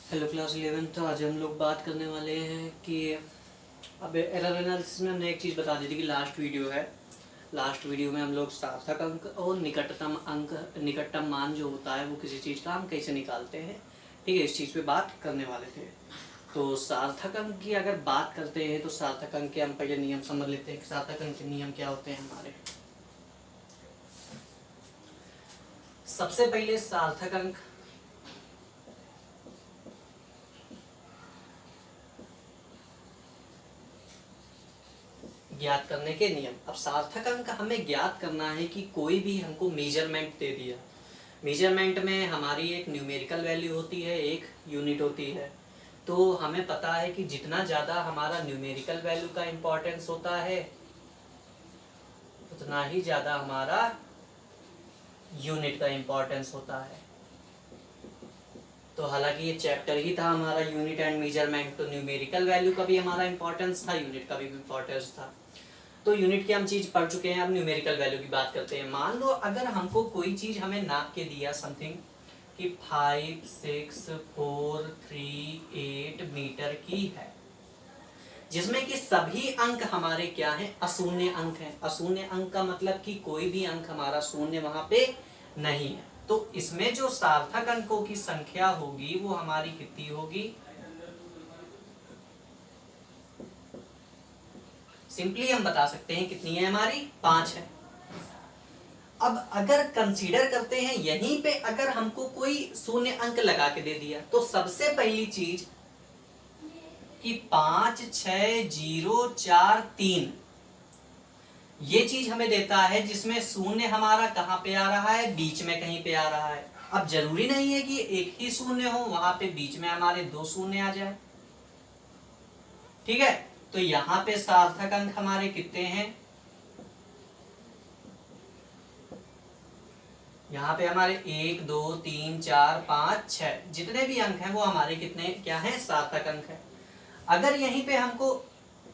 Hello class 11। तो आज हम लोग बात करने वाले हैं कि अब एरर एनालिसिस में हमने एक चीज़ बता दी थी कि लास्ट वीडियो में हम लोग सार्थक अंक और निकटतम मान जो होता है वो किसी चीज़ का हम कैसे निकालते हैं। ठीक है, इस चीज़ पे बात करने वाले थे। तो सार्थक अंक की अगर बात करते हैं तो सार्थक अंक के हम पहले नियम समझ लेते हैं कि सार्थक अंक के नियम क्या होते हैं हमारे। सबसे पहले सार्थक अंक ज्ञात करने के नियम। अब सार्थक अंक हमें ज्ञात करना है कि कोई भी हमको मेजरमेंट दे दिया। मेजरमेंट में हमारी एक न्यूमेरिकल वैल्यू होती है, एक यूनिट होती है। तो हमें पता है कि जितना ज़्यादा हमारा न्यूमेरिकल वैल्यू का इम्पोर्टेंस होता है उतना ही ज़्यादा हमारा यूनिट का इम्पोर्टेंस होता है। तो हालांकि ये चैप्टर ही था हमारा यूनिट एंड मेजरमेंट, तो न्यूमेरिकल वैल्यू का भी हमारा इम्पोर्टेंस था, यूनिट का भी इम्पोर्टेंस था। तो यूनिट की हम चीज पढ़ चुके हैं, अब न्यूमेरिकल वैल्यू की बात करते हैं। मान लो अगर हमको कोई चीज हमें नाप के दिया समथिंग कि 5, 6, 4, 3, 8 मीटर की है, जिसमें कि सभी अंक हमारे क्या हैं, अशून्य अंक हैं। अशून्य अंक का मतलब कि कोई भी अंक हमारा शून्य वहां पे नहीं है। तो इसमें जो सार्थक अंकों की संख्या होगी वो हमारी कितनी होगी? सिंपली हम बता सकते हैं कितनी है हमारी, 5 है। अब अगर कंसीडर करते हैं यहीं पे अगर हमको कोई शून्य अंक लगा के दे दिया तो सबसे पहली चीज कि 5, 6, 0, 4, 3 ये चीज हमें देता है जिसमें शून्य हमारा कहां पे आ रहा है, बीच में कहीं पे आ रहा है। अब जरूरी नहीं है कि एक ही शून्य हो, वहां पे बीच में हमारे 2 शून्य आ जाए। ठीक है, तो यहां पे सार्थक अंक हमारे कितने हैं, यहाँ पे हमारे 1, 2, 3, 4, 5, 6 जितने भी अंक हैं वो हमारे कितने क्या हैं, सार्थक अंक है। अगर यहीं पे हमको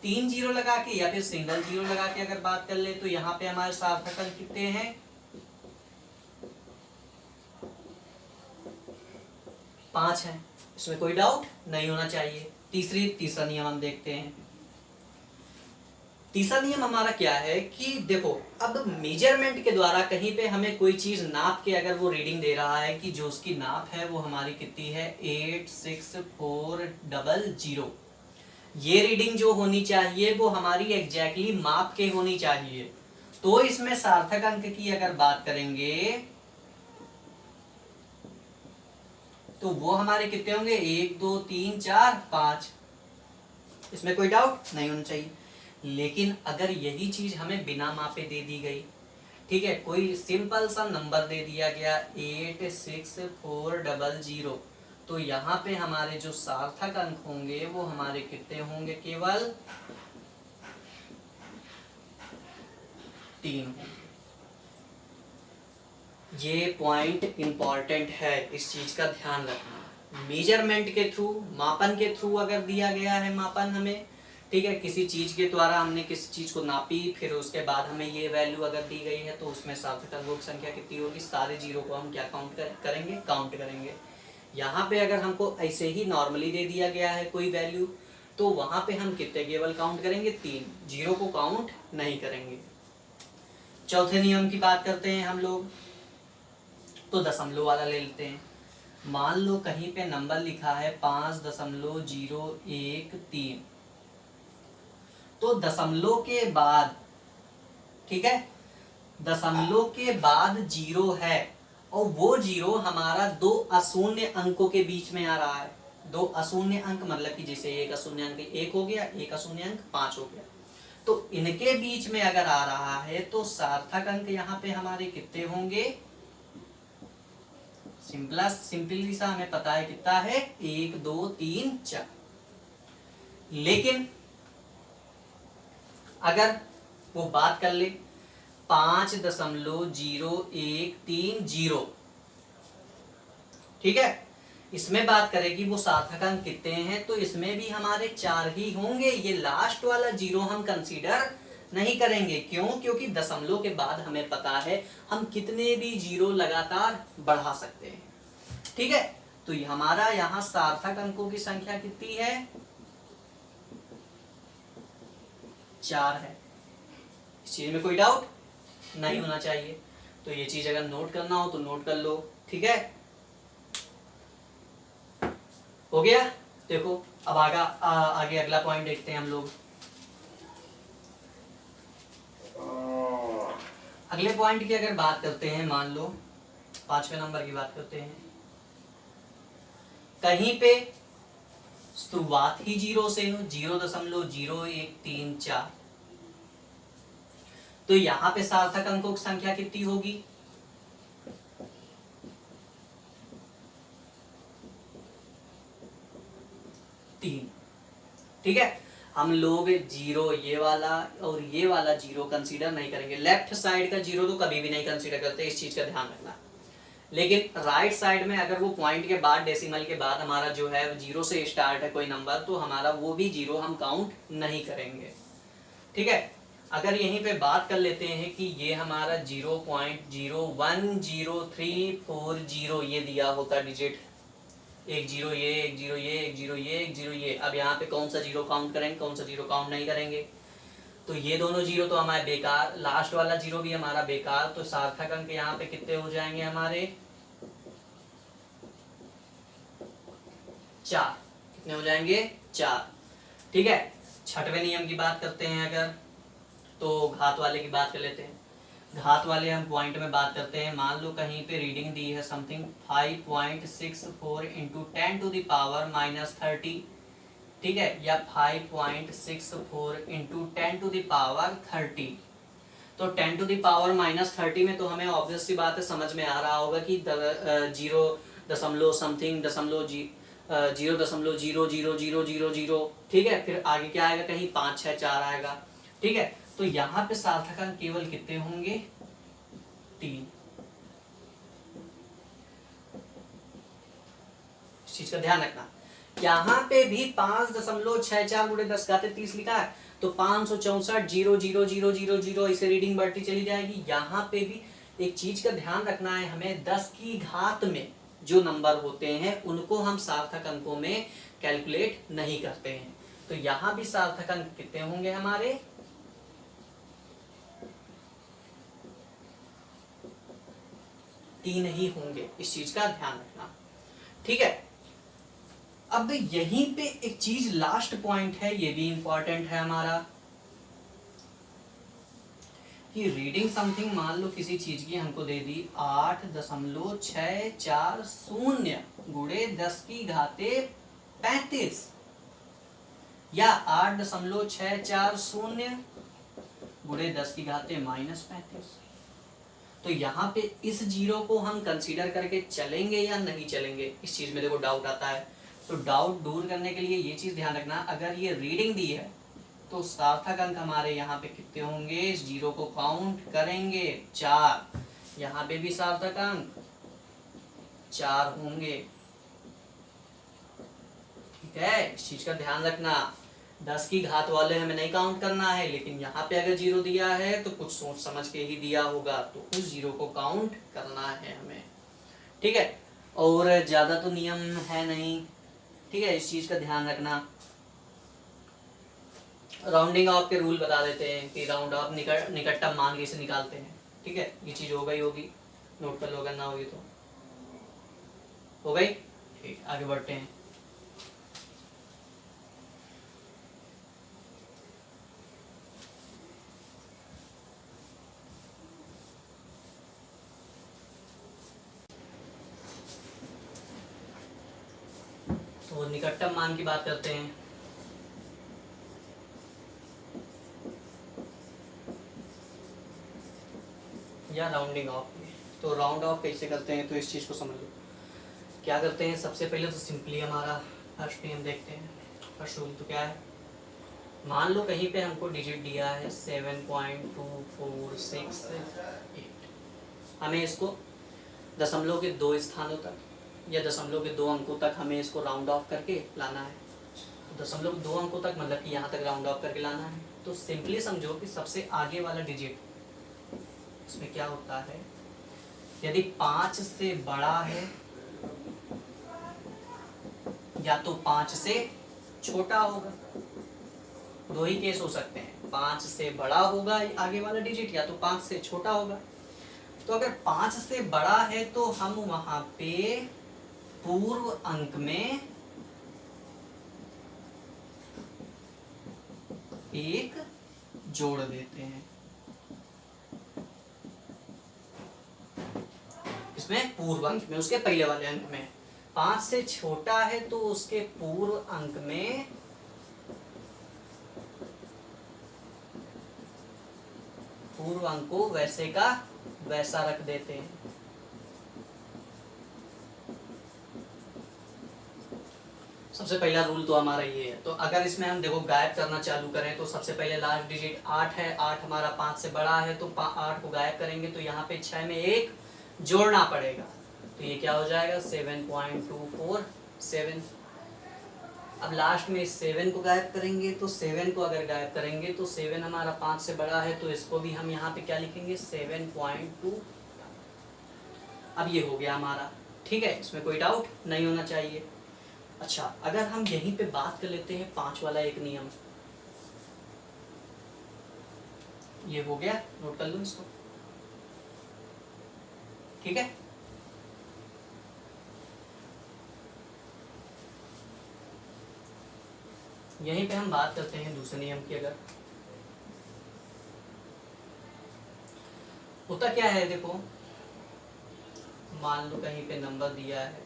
3 जीरो लगा के या फिर सिंगल जीरो लगा के अगर बात कर ले तो यहाँ पे हमारे सार्थक अंक कितने हैं, 5 है। इसमें कोई डाउट नहीं होना चाहिए। तीसरा नियम हम देखते हैं। तीसरा नियम हमारा क्या है कि देखो, अब मेजरमेंट के द्वारा कहीं पे हमें कोई चीज नाप के अगर वो रीडिंग दे रहा है कि जो उसकी नाप है वो हमारी कितनी है, 86400, ये रीडिंग जो होनी चाहिए वो हमारी एग्जैक्टली माप के होनी चाहिए। तो इसमें सार्थक अंक की अगर बात करेंगे तो वो हमारे कितने होंगे, 1, 2, 3, 4, 5। इसमें कोई डाउट नहीं होना चाहिए। लेकिन अगर यही चीज हमें बिना मापे दे दी गई, ठीक है, कोई सिंपल सा नंबर दे दिया गया 86400, तो यहाँ पे हमारे जो सार्थक अंक होंगे वो हमारे कितने होंगे, केवल 3 होंगे। ये पॉइंट इंपॉर्टेंट है, इस चीज का ध्यान रखना। मेजरमेंट के थ्रू, मापन के थ्रू अगर दिया गया है मापन हमें, ठीक है, किसी चीज के द्वारा हमने किसी चीज को नापी, फिर उसके बाद हमें ये वैल्यू अगर दी गई है तो उसमें सार्थक अंकों की संख्या कितनी होगी, सारे जीरो को हम क्या करेंगे, काउंट करेंगे। यहाँ पे अगर हमको ऐसे ही नॉर्मली दे दिया गया है कोई वैल्यू तो वहां पे हम कितने केवल काउंट करेंगे, 3, जीरो को काउंट नहीं करेंगे। चौथे नियम की बात करते हैं हम लोग, तो दशमलव वाला ले लेते हैं। मान लो कहीं पे नंबर लिखा है 5.013, तो दशमलव के बाद, ठीक है, दशमलव के बाद जीरो है और वो जीरो हमारा 2 अशून्य अंकों के बीच में आ रहा है। 2 अशून्य अंक मतलब कि जैसे एक अशून्य अंक 1 हो गया, एक अशून्य अंक 5 हो गया, तो इनके बीच में अगर आ रहा है तो सार्थक अंक यहाँ पे हमारे कितने होंगे, सिंपली सा हमें पता है कितना है, 1, 2, 3, 4। लेकिन अगर वो बात कर ले 5.0130, ठीक है, इसमें बात करेगी वो सार्थक अंक कितने हैं, तो इसमें भी हमारे 4 ही होंगे। ये लास्ट वाला जीरो हम कंसीडर नहीं करेंगे। क्यों? क्योंकि दशमलव के बाद हमें पता है हम कितने भी जीरो लगातार बढ़ा सकते हैं। ठीक है, तो हमारा यहाँ सार्थक अंकों की संख्या कितनी है? 4 है। इस चीज में कोई डाउट नहीं होना चाहिए। तो ये चीज अगर नोट करना हो तो नोट कर लो, ठीक है। हो गया। देखो अब आगे अगला पॉइंट देखते हैं हम लोग। अगले पॉइंट की अगर बात करते हैं, मान लो 5वें नंबर की बात करते हैं। कहीं पे शुरुआत ही 0 से हो, 0.0134, तो यहां पे सार्थक अंकों की संख्या कितनी होगी? 3। ठीक है, हम लोग 0 ये वाला और ये वाला 0 कंसीडर नहीं करेंगे। लेफ्ट साइड का 0 तो कभी भी नहीं कंसीडर करते, इस चीज का ध्यान रखना। लेकिन राइट साइड में अगर वो पॉइंट के बाद, डेसिमल के बाद हमारा जो है 0 से स्टार्ट है कोई नंबर, तो हमारा वो भी 0 हम काउंट नहीं करेंगे। ठीक है, अगर यहीं पे बात कर लेते हैं कि ये हमारा 0.01034 ये दिया होता डिजिट, एक 0 ये, एक 0 ये, एक 0 ये, एक 0 ये। अब यहाँ पे कौन सा 0 काउंट करेंगे, कौन सा 0 काउंट नहीं करेंगे? तो ये दोनों 0 तो हमारे बेकार, लास्ट वाला 0 भी हमारा बेकार। तो सार्थक अंक यहाँ पे कितने हो जाएंगे हमारे? 4। कितने हो जाएंगे? 4। ठीक है, छठवें नियम की बात करते हैं अगर, तो घात वाले की बात कर लेते हैं। घात वाले हम पॉइंट में बात करते हैं। मान लो कहीं पे रीडिंग दी है something 5.64 into 10 to the power -30, ठीक है, या 5.64 इंटू 10 टू द पावर 30। तो 10 टू द पावर -30 में तो हमें ऑब्वियस सी बात है, समझ में आ रहा होगा कि 0 दशमलव समथिंग दशमलव 0.000000, ठीक है। फिर आगे क्या आएगा? कहीं 5 6 4 आएगा, ठीक है। तो यहाँ पे सार्थक अंक केवल कितने होंगे? 3। इस चीज का ध्यान रखना। यहाँ पे भी 5.64 गुणे 10⁻30 लिखा है, तो 564 इसे रीडिंग बढ़ती चली जाएगी। यहाँ पे भी एक चीज का ध्यान रखना है हमें, 10 की घात में जो नंबर होते हैं उनको हम सार्थक अंकों में कैलकुलेट नहीं करते हैं। तो यहाँ भी सार्थक अंक कितने होंगे हमारे? 3 ही होंगे। इस चीज का ध्यान रखना, ठीक है। अब यहीं पे एक चीज लास्ट पॉइंट है, ये भी इंपॉर्टेंट है हमारा, कि रीडिंग समथिंग मान लो किसी चीज की हमको दे दी 8.640 गुणे 10⁻35 या 8.640 गुणे 10⁻−35। तो यहाँ पे इस 0 को हम कंसीडर करके चलेंगे या नहीं चलेंगे, इस चीज में देखो डाउट आता है। तो डाउट दूर करने के लिए ये चीज ध्यान रखना, अगर ये रीडिंग दी है तो सार्थक अंक हमारे यहाँ पे कितने होंगे? इस 0 को काउंट करेंगे 4। यहाँ पे भी सार्थक अंक 4 होंगे, ठीक है। इस चीज का ध्यान रखना, 10 की घात वाले हमें नहीं काउंट करना है, लेकिन यहाँ पे अगर 0 दिया है तो कुछ सोच समझ के ही दिया होगा, तो उस 0 को काउंट करना है हमें, ठीक है। और ज्यादा तो नियम है नहीं, ठीक है, इस चीज का ध्यान रखना। राउंडिंग ऑफ के रूल बता देते हैं कि राउंड ऑफ निकटतम मान कैसे निकालते हैं, ठीक है। ये चीज हो गई होगी, नोट कर लो अगर ना होगी तो। हो गई, ठीक, आगे बढ़ते हैं। तो निकटतम मान की बात करते हैं। या राउंडिंग ऑफ में, तो राउंड ऑफ कैसे करते हैं, तो इस चीज को समझ लो। क्या करते हैं, सबसे पहले तो सिंपली हमारा फर्स्ट नियम देखते हैं। फर्स्ट रूल तो क्या है, मान लो कहीं पे हमको डिजिट दिया है 7.2468, हमें इसको दशमलव के 2 स्थानों तक या दशमलव के 2 अंकों तक हमें इसको राउंड ऑफ करके लाना है। दशमलव 2 अंकों तक मतलब कि यहाँ तक राउंड ऑफ करके लाना है। तो सिंपली समझो कि सबसे आगे वाला डिजिट, इसमें क्या होता है, यदि 5 से बड़ा है या तो 5 से छोटा होगा, दो ही केस हो सकते हैं, 5 से बड़ा होगा आगे वाला डिजिट या तो 5 से छोटा होगा। तो अगर 5 से बड़ा है तो हम वहां पे पूर्व अंक में एक जोड़ देते हैं। इसमें पूर्व अंक में, उसके पहले वाले अंक में 5 से छोटा है तो उसके पूर्व अंक में पूर्व अंक को वैसे का वैसा रख देते हैं। सबसे पहला रूल तो हमारा ये है। तो अगर इसमें हम देखो गायब करना चालू करें तो सबसे पहले लास्ट डिजिट 8 है, 8 हमारा 5 से बड़ा है तो 8 को गायब करेंगे तो यहाँ पे 6 में 1 जोड़ना पड़ेगा, तो ये क्या हो जाएगा 7.247। अब लास्ट में 7 को गायब करेंगे तो 7 को अगर गायब करेंगे तो 7 हमारा 5 से बड़ा है तो इसको भी हम यहाँ पे क्या लिखेंगे 7.2। अब ये हो गया हमारा, ठीक है, इसमें कोई डाउट नहीं होना चाहिए। अच्छा, अगर हम यहीं पे बात कर लेते हैं 5 वाला एक नियम, ये हो गया, नोट कर लो इसको, ठीक है। यहीं पे हम बात करते हैं दूसरे नियम की। अगर होता क्या है देखो, मान लो कहीं पे नंबर दिया है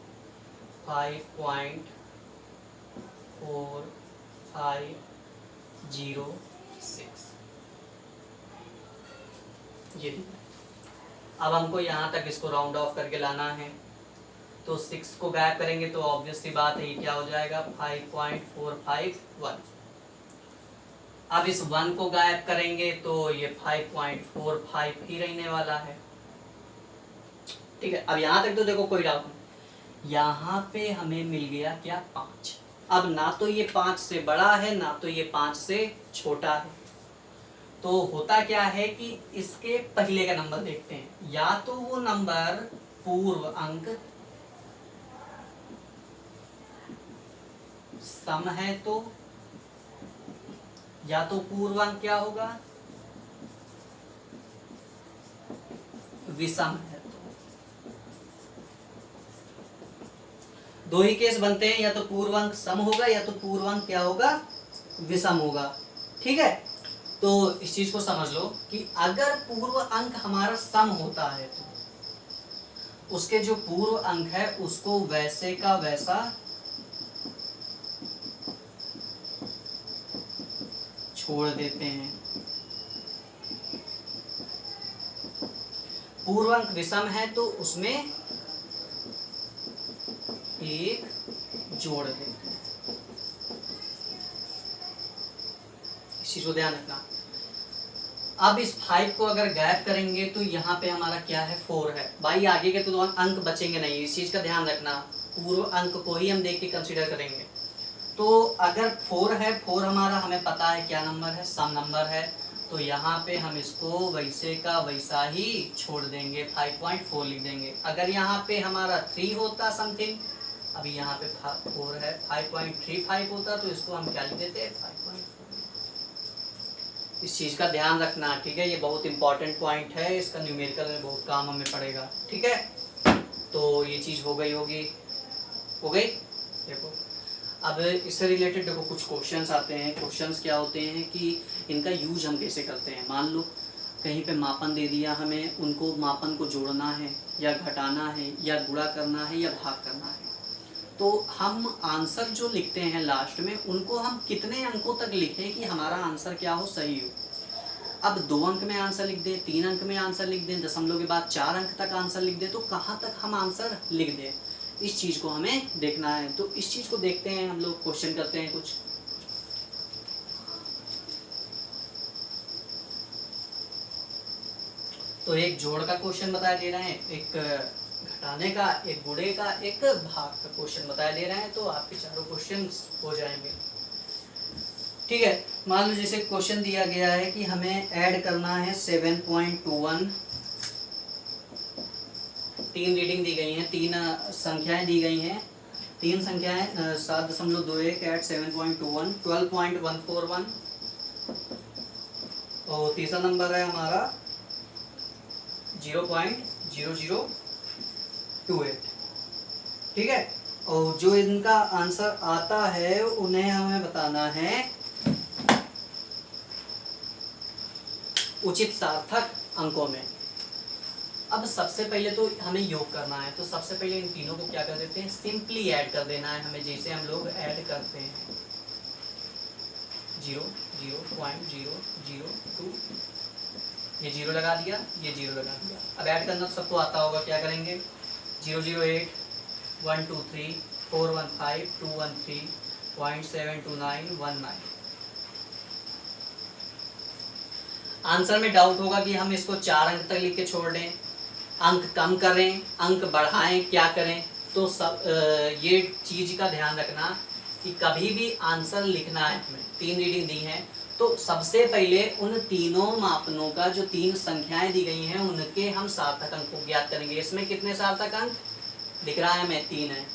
5.4506, ये दिया। अब हमको यहाँ तक इसको राउंड ऑफ करके लाना है तो 6 को गायब करेंगे तो ऑब्वियस सी बात है ये क्या हो जाएगा 5.451। अब इस 1 को गायब करेंगे तो ये 5.45 ही रहने वाला है, ठीक है। अब यहाँ तक तो देखो कोई डाउट नहीं। यहाँ पे हमें मिल गया क्या 5। अब ना तो ये 5 से बड़ा है ना तो ये 5 से छोटा है, तो होता क्या है कि इसके पहले का नंबर देखते हैं, या तो वो नंबर पूर्व अंक सम है तो, या तो पूर्व अंक क्या होगा विषम है तो। दो ही केस बनते हैं, या तो पूर्व अंक सम होगा या तो पूर्व अंक क्या होगा विषम होगा, ठीक है। तो इस चीज को समझ लो कि अगर पूर्व अंक हमारा सम होता है तो उसके जो पूर्व अंक है उसको वैसे का वैसा छोड़ देते हैं। पूर्व अंक विषम है तो उसमें एक जोड़ देते हैं, इस चीज को ध्यान रखना। अब इस 5 को अगर गायब करेंगे तो यहाँ पे हमारा क्या है 4 है, भाई आगे के तो अंक बचेंगे नहीं, इस चीज का ध्यान रखना, पूर्व अंक को ही हम देख के कंसीडर करेंगे। तो अगर 4 है, 4 हमारा हमें पता है क्या नंबर है सम नंबर है, तो यहाँ पे हम इसको वैसे का वैसा ही छोड़ देंगे, 5.4 लिख देंगे। अगर यहाँ पे हमारा 3 होता समथिंग, अभी यहाँ पे 4 है, 5.35 होता तो इसको हम क्या लिख देते 5.4। इस चीज का ध्यान रखना, ठीक है, ये बहुत इंपॉर्टेंट पॉइंट है, इसका न्यूमेरिकल में बहुत काम हमें पड़ेगा, ठीक है। तो ये चीज हो गई देखो। अब इससे रिलेटेड देखो कुछ क्वेश्चंस आते हैं। क्वेश्चंस क्या होते हैं कि इनका यूज हम कैसे करते हैं। मान लो कहीं पे मापन दे दिया हमें, उनको मापन को जोड़ना है या घटाना है या गुणा करना है या भाग करना है, तो हम आंसर जो लिखते हैं लास्ट में उनको हम कितने अंकों तक लिखें कि हमारा आंसर क्या हो सही हो। अब 2 अंक में आंसर लिख दें, 3 अंक में आंसर लिख दें, दशमलव के बाद 4 अंक तक आंसर लिख दें, तो कहाँ तक हम आंसर लिख दें, इस चीज को हमें देखना है। तो इस चीज को देखते हैं, हम लोग क्वेश्चन करते हैं कुछ। तो एक जोड़ का क्वेश्चन बताया दे रहे हैं, एक घटाने का, एक गुणे का, एक भाग का क्वेश्चन बताया दे रहे हैं, तो आपके चारों क्वेश्चन हो जाएंगे, ठीक है। मान लो जैसे क्वेश्चन दिया गया है कि हमें ऐड करना है 7.21, 3 रीडिंग दी गई हैं, 3 संख्याएं दी गई हैं, तीन संख्याएं 7.21 at 7.21 12.141 और तीसरा नंबर है हमारा 0.0028। ठीक है, और जो इनका आंसर आता है उन्हें हमें बताना है उचित सार्थक अंकों में। अब सबसे पहले तो हमें योग करना है, तो सबसे पहले इन तीनों को क्या कर देते हैं, सिंपली ऐड कर देना है हमें, जैसे हम लोग ऐड करते हैं 0.002, ये 0 लगा दिया, ये 0 लगा दिया। अब ऐड करना सबको आता होगा, क्या करेंगे 008 123 415 213.72919। आंसर में डाउट होगा कि हम इसको 4 अंक तक लिख के छोड़ दें, अंक कम करें, अंक बढ़ाएं, क्या करें। तो सब ये चीज का ध्यान रखना कि कभी भी आंसर लिखना है, हमें 3 रीडिंग दी हैं, तो सबसे पहले उन तीनों मापनों का जो 3 संख्याएं दी गई हैं उनके हम सार्थक अंक को ज्ञात करेंगे। इसमें कितने सार्थक अंक दिख रहा है हमें, 3 है।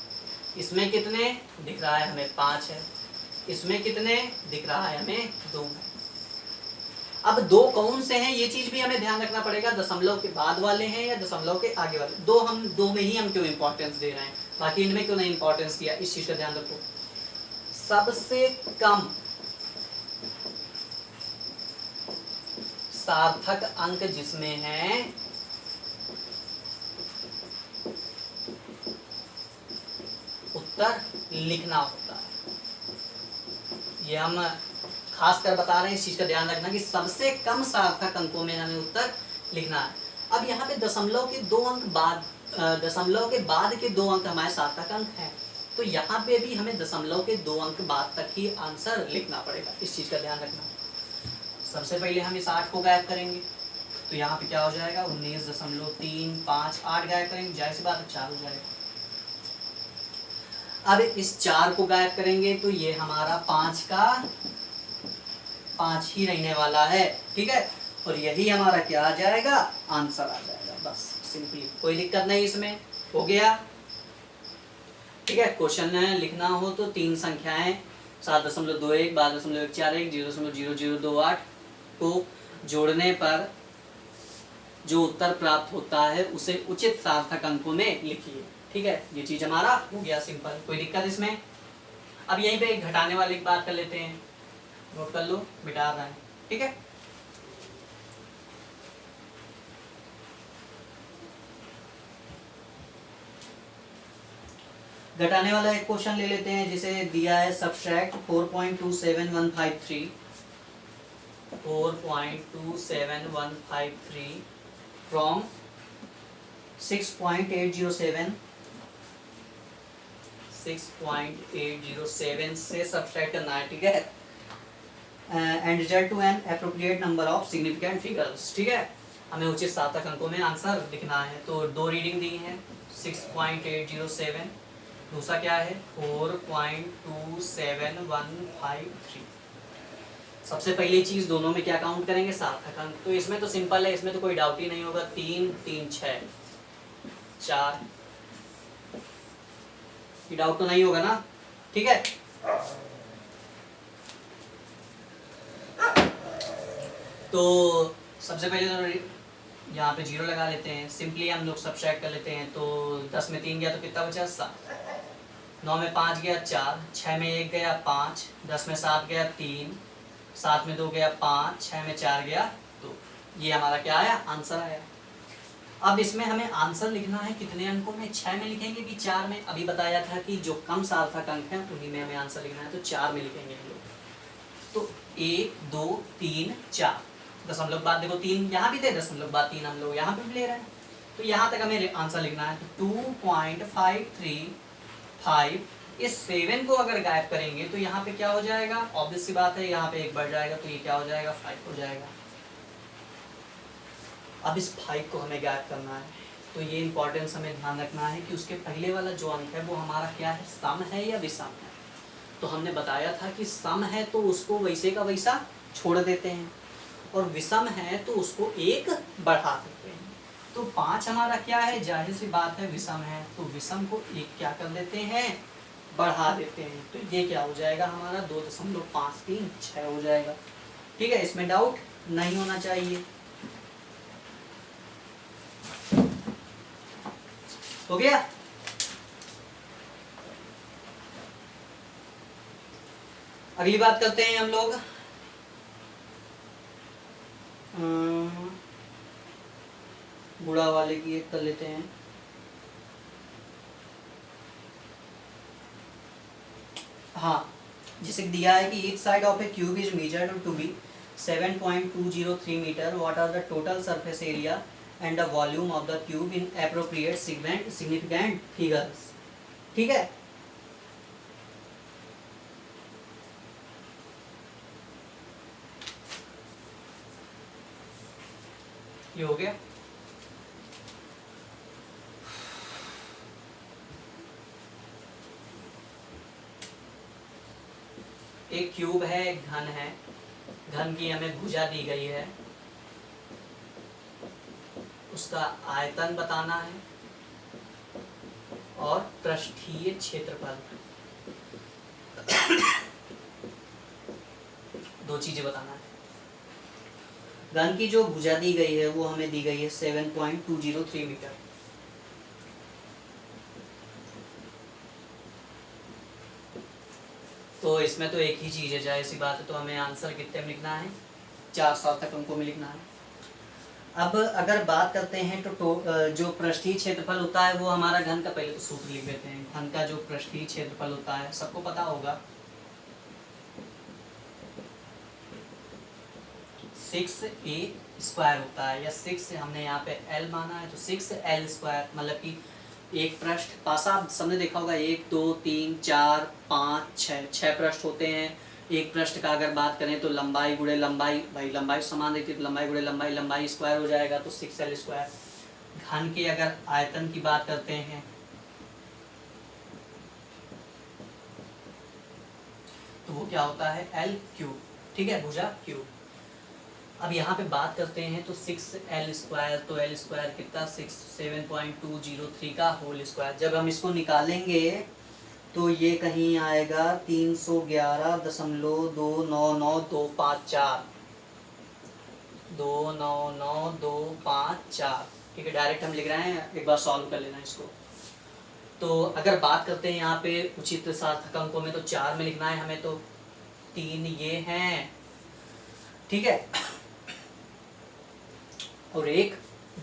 इसमें कितने दिख रहा है हमें, 5 है। इसमें कितने दिख रहा है हमें, 2 है। अब 2 कौन से हैं ये चीज भी हमें ध्यान रखना पड़ेगा, दशमलव के बाद वाले हैं या दशमलव के आगे वाले। 2 में ही हम क्यों इंपॉर्टेंस दे रहे हैं, बाकी इनमें क्यों नहीं इंपॉर्टेंस दिया, इस चीज का ध्यान रखो। सबसे कम सार्थक अंक जिसमें है उत्तर लिखना होता है, ये हम खासकर बता रहे हैं, इस चीज का ध्यान रखना कि सबसे कम सार्थक अंकों में हमें उत्तर लिखना है। अब यहाँ पे दशमलव के 2 अंक बाद, दशमलव के बाद के 2 अंक हमारे सार्थक अंक हैं, तो यहाँ पे भी हमें दशमलव के 2 अंक बाद तक ही आंसर लिखना पड़ेगा, इस चीज का ध्यान रखना। सबसे पहले हम इस 8 को गायब करेंगे, तो यहाँ पे क्या हो जाएगा 19.358 गायब करेंगे, जाहिर सी बात है 4 हो जाएगा। अब इस 4 को गायब करेंगे तो ये हमारा 5 का 5 ही रहने वाला है, ठीक है, और यही हमारा क्या आ जाएगा, आंसर आ जाएगा। बस सिंपली, कोई दिक्कत नहीं, इसमें हो गया। ठीक है, क्वेश्चन लिखना हो तो 3 संख्याएं 7.21 12.141 0.0028 को जोड़ने पर जो उत्तर प्राप्त होता है उसे उचित सार्थक अंकों में लिखिए। ठीक है, ये चीज हमारा हो गया सिंपल, कोई दिक्कत इसमें। अब यहीं पे घटाने वाली बात कर लेते हैं, नोट कर लो, मिटा रहा है। ठीक है, घटाने वाला एक क्वेश्चन ले लेते हैं, जिसे दिया है सब्सट्रैक्ट 4.27153 फ्रॉम 6.807 से सब्सट्रैक्ट करना है। ठीक है, and result to an appropriate number of significant figures. ठीक है, हमें उचित सार्थक अंकों में आंसर लिखना है। तो 2 रीडिंग दी है, 6.807, दूसरा क्या है 4.27153। सबसे पहली चीज दोनों में क्या काउंट करेंगे, सार्थक अंक। तो इसमें तो सिंपल है, इसमें तो कोई डाउट ही नहीं होगा, 3 3 6 4, ये डाउट तो नहीं होगा ना। ठीक है, तो सबसे पहले तो यहाँ पे 0 लगा लेते हैं, सिंपली हम लोग सब्ट्रैक्ट कर लेते हैं। तो 10 में 3 गया तो कितना बचा, 7, 9 में 5 गया 4, 6 में 1 गया 5, 10 में 7 गया 3, 7 में 2 गया 5, 6 में 4 गया 2। ये हमारा क्या आया, आंसर आया। अब इसमें हमें आंसर लिखना है कितने अंकों में, 6 में लिखेंगे कि 4 में। अभी बताया था कि जो कम सार्थक अंक हैं उन्हीं में हमें आंसर लिखना है, तो 4 में लिखेंगे हम लोग। तो 1 2 3 4, दशमलव बाद देखो 3 यहाँ भी थे, दशमलव बाद 3 हम लोग यहाँ पे भी ले रहे हैं, तो यहाँ तक हमें आंसर लिखना है। तो 2.535, इस 7 को अगर गायब करेंगे तो यहाँ पे क्या हो जाएगा, ऑब्वियस सी बात है, यहाँ पे 1 बढ़ जाएगा, तो ये क्या हो जाएगा, 5 हो जाएगा। अब इस 5 को हमें गायब करना है, तो ये इंपॉर्टेंस हमें ध्यान रखना है कि उसके पहले वाला जो अंक है वो हमारा क्या है, सम है या विषम है। तो हमने बताया था कि सम है तो उसको वैसे का वैसा छोड़ देते हैं, और विषम है तो उसको 1 बढ़ा देते हैं। तो 5 हमारा क्या है, जाहिर सी बात है विषम है, तो विषम को 1 क्या कर देते हैं, बढ़ा देते हैं तो ये क्या हो जाएगा हमारा 2.536 हो जाएगा। ठीक है, इसमें डाउट नहीं होना चाहिए। हो गया। अगली बात करते हैं हम लोग गुणा वाले की एक कर लेते हैं। हाँ, जैसे दिया है कि each side of a cube is measured to be 7.203 metre. What are the total surface area and the volume of the cube in appropriate significant figures. ठीक है, ये हो गया। एक क्यूब है, एक घन है, घन की हमें भुजा दी गई है, उसका आयतन बताना है और पृष्ठीय क्षेत्रफल, दो चीजें बताना है। घन की जो भुजा दी गई है वो हमें दी गई है 7.203 मीटर। तो इसमें तो एक ही चीज है, जाहिर सी बात है, तो हमें आंसर कितने में लिखना है, 4 सार्थक अंकों में लिखना है। अब अगर बात करते हैं तो जो पृष्ठीय क्षेत्रफल होता है वो हमारा घन का, पहले तो सूत्र लिख देते हैं। घन का जो पृष्ठीय क्षेत्रफल होता है सबको पता होगा 6a² होता है, या 6 हमने यहाँ पे l माना है तो 6l², मतलब कि एक पृष्ठ पासा सबने देखा होगा 1 2 3 4 5 6 पृष्ठ होते हैं। एक पृष्ठ का अगर बात करें तो लंबाई गुणे लंबाई, भाई लंबाई समान रहती है तो लंबाई गुणे लंबाई, लंबाई स्क्वायर हो जाएगा तो 6l²। घन के अगर आयतन की बात करते हैं तो वो क्या होता है l³। ठीक है, भुजा क्यूब। अब यहाँ पे बात करते हैं तो 6l², तो l² कितना 7.203 का होल स्क्वायर। जब हम इसको निकालेंगे तो ये कहीं आएगा 311.299254, 299254। ठीक है, डायरेक्ट हम लिख रहे हैं, एक बार सॉल्व कर लेना इसको। तो अगर बात करते हैं यहाँ पे उचित सार्थक अंकों में तो 4 में लिखना है हमें, तो 3 ये हैं, ठीक है, और एक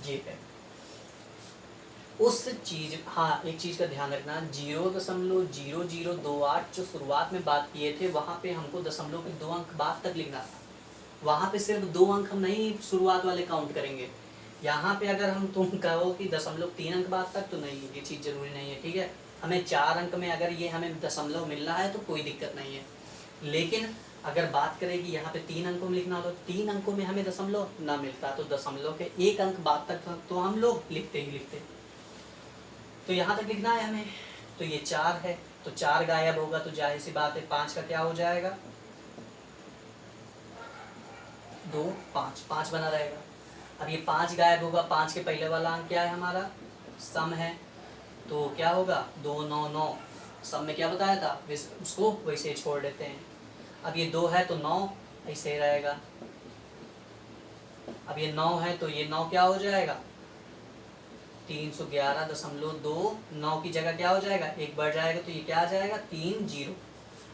ये है। उस चीज, हाँ एक चीज का ध्यान रखना, 0.0028 जो शुरुआत में बात किए थे वहां पे हमको दशमलव के 2 अंक बाद तक लिखना था। वहां पे सिर्फ 2 अंक हम नहीं शुरुआत वाले काउंट करेंगे। यहाँ पे अगर हम तुम कहो कि 0.3 अंक बाद तक, तो नहीं, ये चीज जरूरी नहीं है। ठीक है, हमें 4 अंक में अगर ये हमें दशमलव मिल रहा है तो कोई दिक्कत नहीं है। लेकिन अगर बात करें कि यहाँ पे 3 अंकों में लिखना हो तो 3 अंकों में हमें दशमलव ना मिलता तो दशमलव के 1 अंक बाद तक तो हम लोग लिखते ही लिखते। तो यहाँ तक लिखना है हमें, तो ये 4 है, तो 4 गायब होगा तो जाहिर सी बात है 5 का क्या हो जाएगा, 2 5 5 बना रहेगा। अब ये 5 गायब होगा, 5 के पहले वाला अंक क्या है हमारा, सम है, तो क्या होगा 299। सम में क्या बताया था, उसको वैसे छोड़ देते हैं। अब ये 2 है तो 9 ऐसे ही रहेगा। अब ये 9 है तो ये 9 क्या हो जाएगा, 311.2। 9 की जगह क्या हो जाएगा, 1 बढ़ जाएगा तो ये क्या आ जाएगा 3 0।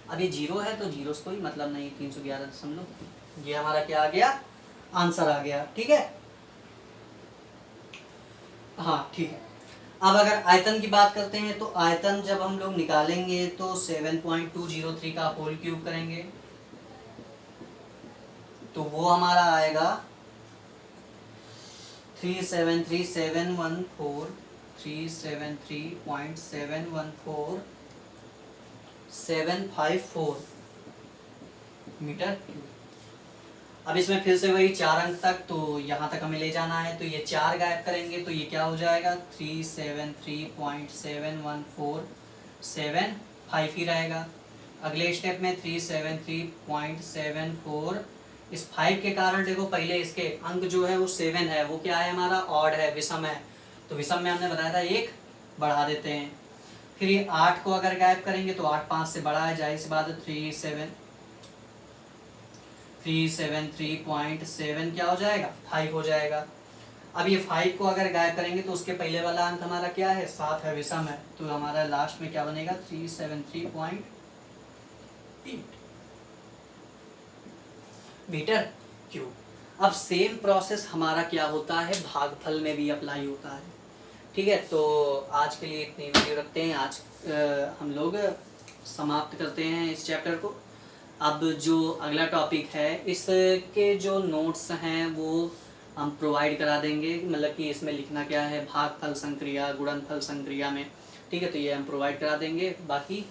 अब ये 0 है तो 0 से कोई मतलब नहीं, 311. ये हमारा क्या आ गया, आंसर आ गया। ठीक है, हाँ ठीक है। अब अगर आयतन की बात करते हैं तो आयतन जब हम लोग निकालेंगे तो 7.203 का होल क्यूब करेंगे तो वो हमारा आएगा 373.714 मीटर क्यूब। अब इसमें फिर से वही 4 अंक तक, तो यहाँ तक हमें ले जाना है, तो ये 4 गायब करेंगे तो ये क्या हो जाएगा 373.71475 ही रहेगा। अगले स्टेप में 373.74, इस 5 के कारण देखो पहले इसके अंक जो है वो 7 है, वो क्या है हमारा ऑड है, विषम है, तो विषम में हमने बताया था 1 बढ़ा देते हैं फिर ये 8 को अगर गायब करेंगे तो 8 5 से बड़ा है, जाहिर सी बात है 373.7 क्या हो जाएगा, 5 हो जाएगा। अब ये 5 को अगर गायब करेंगे तो उसके पहले वाला अंक हमारा क्या है, 7 है, विषम है, तो हमारा लास्ट में क्या बनेगा 373.8 मीटर क्यूब। अब सेम प्रोसेस हमारा क्या होता है, भागफल में भी अप्लाई होता है। ठीक है, तो आज के लिए इतनी वीडियो रखते हैं। आज हम लोग समाप्त करते हैं इस चैप्टर को। अब जो अगला टॉपिक है, इसके जो नोट्स हैं वो हम प्रोवाइड करा देंगे, मतलब कि इसमें लिखना क्या है, भागफल संक्रिया, गुणनफल संक्रिया में। ठीक है, तो ये हम प्रोवाइड करा देंगे। बाकी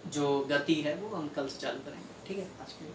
जो गति है वो हम कल से चालू करेंगे। ठीक है, आज के लिए।